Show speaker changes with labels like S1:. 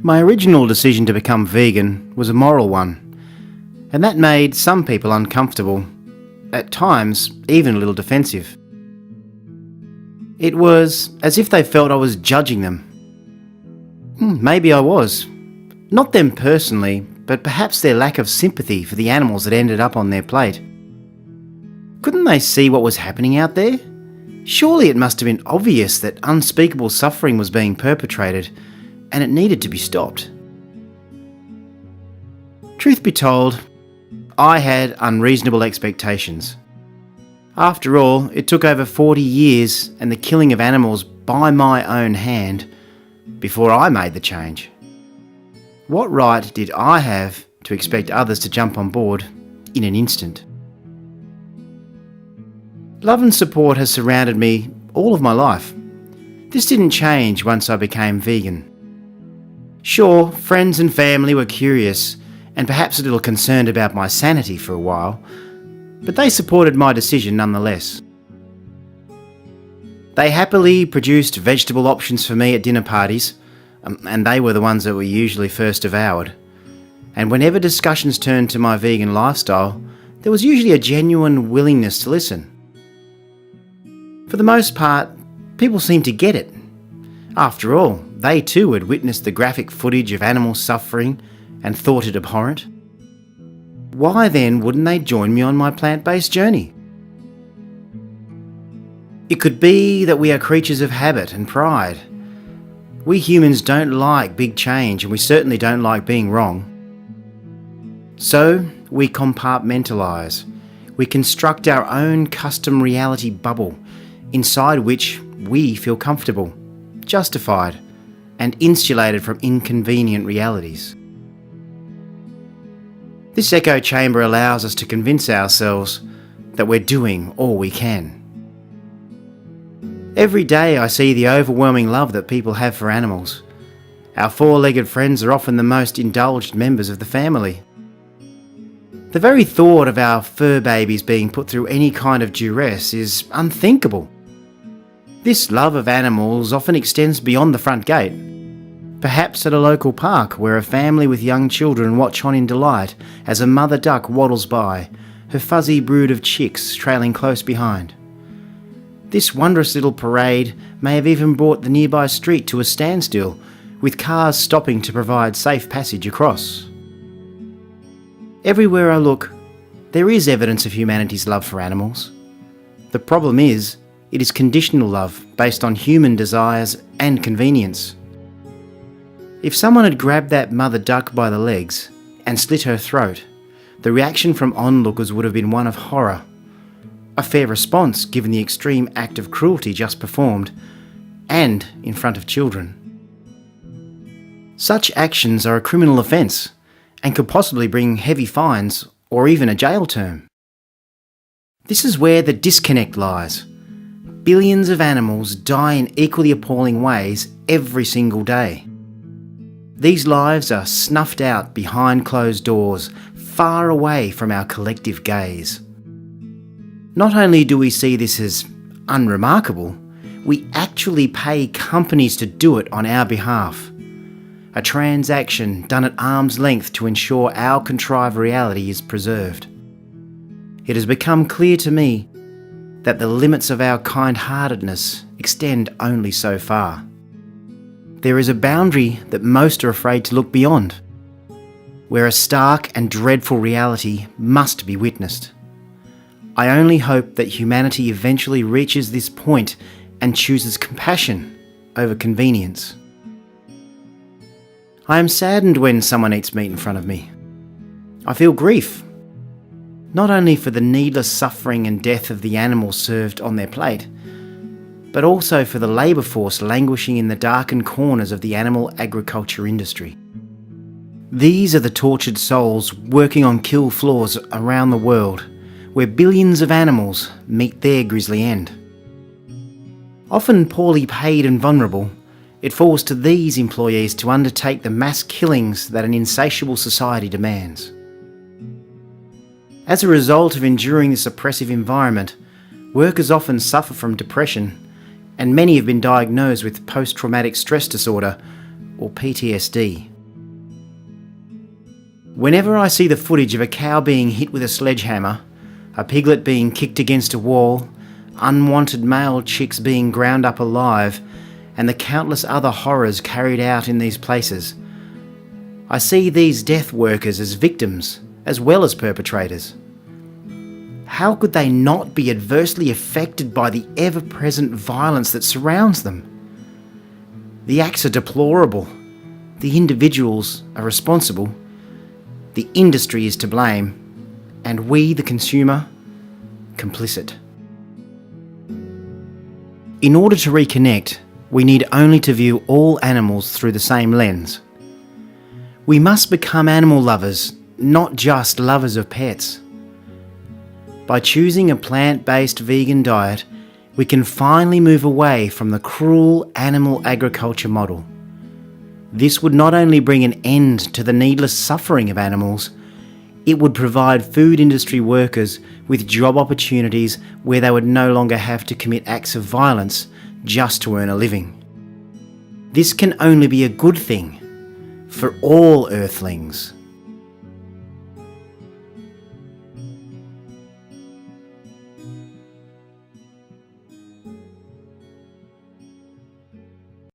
S1: My original decision to become vegan was a moral one, and that made some people uncomfortable, at times even a little defensive. It was as if they felt I was judging them. Maybe I was. Not them personally, but perhaps their lack of sympathy for the animals that ended up on their plate. Couldn't they see what was happening out there? Surely it must have been obvious that unspeakable suffering was being perpetrated, and it needed to be stopped. Truth be told, I had unreasonable expectations. After all, it took over 40 years and the killing of animals by my own hand before I made the change. What right did I have to expect others to jump on board in an instant? Love and support has surrounded me all of my life. This didn't change once I became vegan. Sure, friends and family were curious and perhaps a little concerned about my sanity for a while, but they supported my decision nonetheless. They happily produced vegetable options for me at dinner parties, and they were the ones that were usually first devoured. And whenever discussions turned to my vegan lifestyle, there was usually a genuine willingness to listen. For the most part, people seemed to get it. After all, they too had witnessed the graphic footage of animals suffering and thought it abhorrent. Why then wouldn't they join me on my plant-based journey? It could be that we are creatures of habit and pride. We humans don't like big change, and we certainly don't like being wrong. So we compartmentalise. We construct our own custom reality bubble, inside which we feel comfortable, justified, and insulated from inconvenient realities. This echo chamber allows us to convince ourselves that we're doing all we can. Every day I see the overwhelming love that people have for animals. Our four-legged friends are often the most indulged members of the family. The very thought of our fur babies being put through any kind of duress is unthinkable. This love of animals often extends beyond the front gate. Perhaps at a local park where a family with young children watch on in delight as a mother duck waddles by, her fuzzy brood of chicks trailing close behind. This wondrous little parade may have even brought the nearby street to a standstill, with cars stopping to provide safe passage across. Everywhere I look, there is evidence of humanity's love for animals. The problem is, it is conditional love based on human desires and convenience. If someone had grabbed that mother duck by the legs and slit her throat, the reaction from onlookers would have been one of horror. A fair response given the extreme act of cruelty just performed, and in front of children. Such actions are a criminal offence and could possibly bring heavy fines or even a jail term. This is where the disconnect lies. Billions of animals die in equally appalling ways every single day. These lives are snuffed out behind closed doors, far away from our collective gaze. Not only do we see this as unremarkable, we actually pay companies to do it on our behalf. A transaction done at arm's length to ensure our contrived reality is preserved. It has become clear to me that the limits of our kind-heartedness extend only so far. There is a boundary that most are afraid to look beyond, where a stark and dreadful reality must be witnessed. I only hope that humanity eventually reaches this point and chooses compassion over convenience. I am saddened when someone eats meat in front of me. I feel grief, not only for the needless suffering and death of the animals served on their plate, but also for the labour force languishing in the darkened corners of the animal agriculture industry. These are the tortured souls working on kill floors around the world, where billions of animals meet their grisly end. Often poorly paid and vulnerable, it falls to these employees to undertake the mass killings that an insatiable society demands. As a result of enduring this oppressive environment, workers often suffer from depression, and many have been diagnosed with post-traumatic stress disorder, or PTSD. Whenever I see the footage of a cow being hit with a sledgehammer, a piglet being kicked against a wall, unwanted male chicks being ground up alive, and the countless other horrors carried out in these places, I see these death workers as victims as well as perpetrators. How could they not be adversely affected by the ever-present violence that surrounds them? The acts are deplorable. The individuals are responsible. The industry is to blame. And we, the consumer, complicit. In order to reconnect, we need only to view all animals through the same lens. We must become animal lovers, not just lovers of pets. By choosing a plant-based vegan diet, we can finally move away from the cruel animal agriculture model. This would not only bring an end to the needless suffering of animals, it would provide food industry workers with job opportunities where they would no longer have to commit acts of violence just to earn a living. This can only be a good thing for all earthlings.